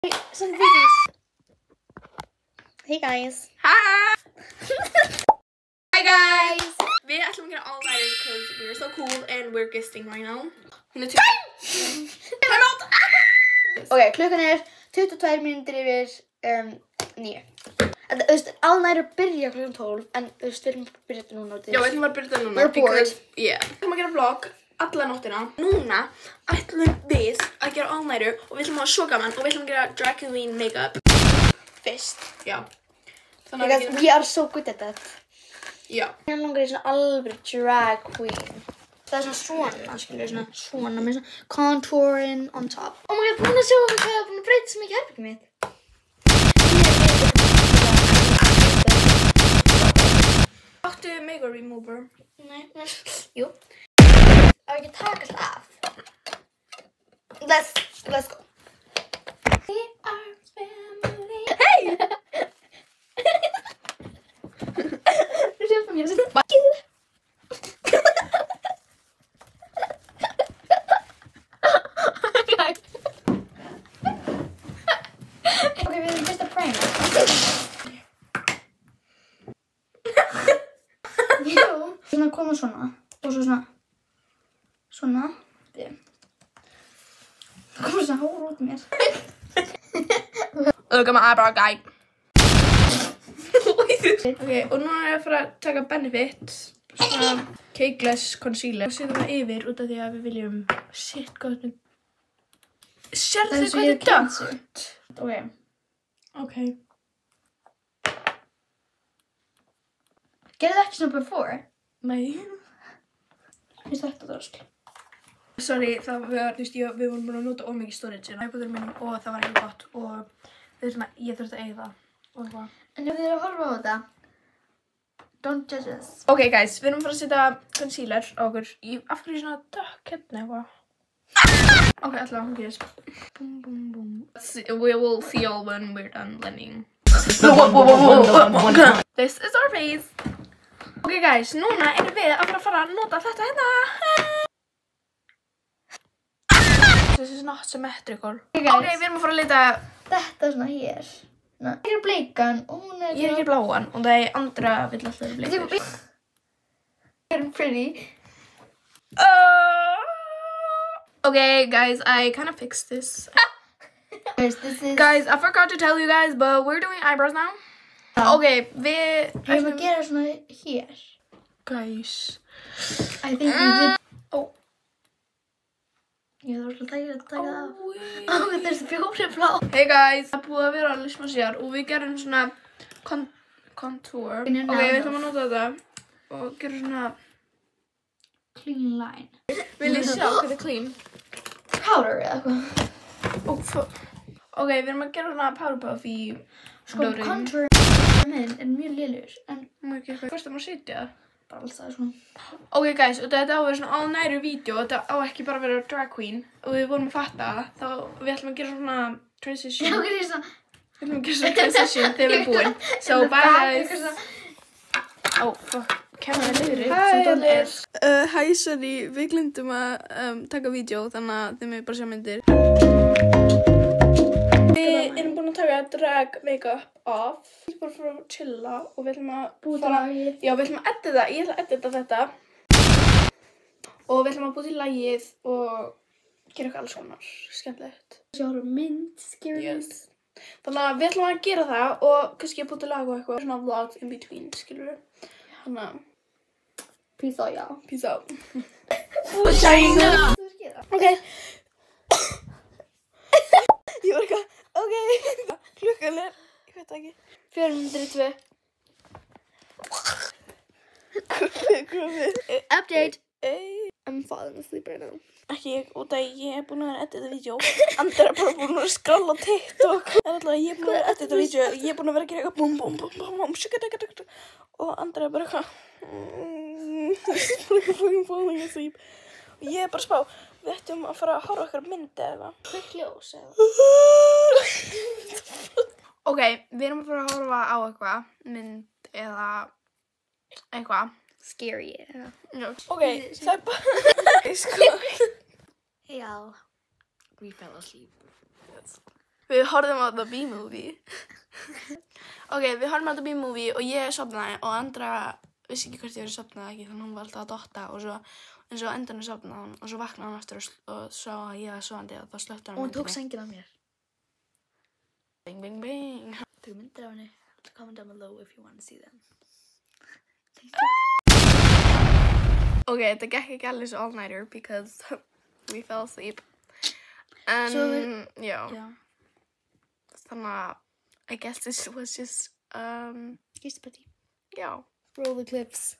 Some videos. Hey guys. Hi! Hi guys! Við ætlum að gera all-nighter because we're so cool and we're guesting right now. Hún er Time out! Ok, klukkan 22 mínútur yfir 9. Þú veist, all-nighter byrja klukkan 12, en þú veist, við erum að byrja þetta núna. Já, við ætlum að byrja þetta núna. We're bored. Yeah. Við ætlum að gera vlog alla nóttina. Núna ætlum við að gera all-nighter og við ætlum að hafa svo gaman og við ætlum að gera drag queen make-up fyrst. Já. Because we are so good at that. Já. Ég langar í svona alveg drag queen. Það er svona, skilur, svona með svona contouring on top. Oh my god, búin að sjá hvað það er búin að breyta svo mikið herbergið mitt. Áttu makeup remover? Nei, jú. Á ekki taka alltaf af. Let's go. We are family. Hey! Þú séu það mér að setja bakkið. Ok, við erum fyrst að prima. Jú. Svona koma svona og svo svona. Svona. Það kommer svona hár út mér. Look at my eyebrow guy. Ok, og núna er ég að fara að taka Benefit svona K-Glass Concealer og setja það yfir út af því að við viljum shit, hvað þetta sérðu þið hvað þetta er dögt? Ok. Gerðu það ekki svona before? Nei. Finnst þetta drasl? Sorry, það var, þú veist, við vorum búin að nota ómikið storage í iPodunum mínum og það var ekki gott og ég þurfti að eyða og eitthvað. En ef þið eru að horfa á þetta, don't judge us. Ok guys, við erum að fara að setja concealer á okkur af hverju svona dökk hérna eitthvað. Ok, alltaf, hún gerist. Boom, boom, boom. We will see all when we're done blending. This is our face. Ok guys, núna erum við að fara að nota þetta hérna. This is not symmetrical. Ok, við erum að fara að lita þetta svona hér. Ég er bleikan og hún er... Ég er ekki bláan og það er Andra vill alltaf vera bleikur. Ég er pretty. Okay, guys, I kind of fixed this. Guys, I forgot to tell you guys, but we're doing eyebrows now. Okay, við erum að gera svona hér. Guys. I think we did... Oh. Ég þarf alltaf að taka það af. Oh, þetta er fjóri blá. Hey guys, það er búið að vera alveg smá síðar og við gerum svona contour. Ok, við ætlum að nota þetta og gera svona clean line. Vil ég sjá hvað þetta er clean? Powder eða eitthvað. Ok, við erum að gera svona powder puff í blóðring. Contour minn er mjög lélegur en Hvort það má setja? Bara alltaf svona. Ok guys, og þetta á að vera svona all-nighter vídeo og þetta á ekki bara að vera drag queen og við vorum að fatta þá við ætlum að gera svona transition. Já, ok, svona. Við ætlum að gera svona transition þegar við erum búin. So bye guys. Oh fuck, kemur það niður. Hi, sorry, við glemdum að taka vídeo þannig að þið með bara sjá myndir. Við erum búin að taka drag make-up off. Við erum bara að fara að chilla og við ætlum að búið til lagið. Já, við ætlum að edita, ég ætla að edita þetta. Og við ætlum að búið til lagið og gera eitthvað alls konar skemmtilegt. Sjáru mynd, scary mynd. Þannig að við ætlum að gera það og kannski að búið til lag og eitthvað. Svona vlog in between, skilur við. Þannig að... Peace out, já. Peace out. Vagina! Ok. Ég var eitthvað, ok. Klukkan er, ég veit ekki. 402. Update. I'm falling asleep right now. Ekki ég, út af ég er búin að vera að edita vídeo. Andra er bara búin að skrolla TikTok. En alltaf ég er búin að vera að edita vídeo. Ég er búin að vera að gera eitthvað búm, búm, búm, búm, búm, shukadakadakada. Og Andra er bara eitthvað. Bara eitthvað fucking falling asleep. Og ég er bara að spá, við ættum að fara að horfa okkar myndi eða eitthvað. Quick ljós eða? Ok, við erum að fara að horfa á eitthvað, mynd eða eitthvað. Scary eða? Ok, það er bara... Já. We fell asleep. Við horfðum á The B-Movie. Ok, við horfðum á The B-Movie og ég sofnaði og Andra vissi ekki hvort ég verið sofnað ekki þannig hún var alltaf að dotta og svo en svo endanum sofnaði hún og svo vaknaði hún aftur og sá að ég var sofandi og þá slökkti hann Og hún tók sængina af mér. Bing, bing, bing. Tökum myndir af henni. Comment down below if you want to see them. Ok, þetta gekk ekki alveg svo all-nighter because we fell asleep. En, já. Þannig að I guess this was just, Geistapartí. já. Roll the clips.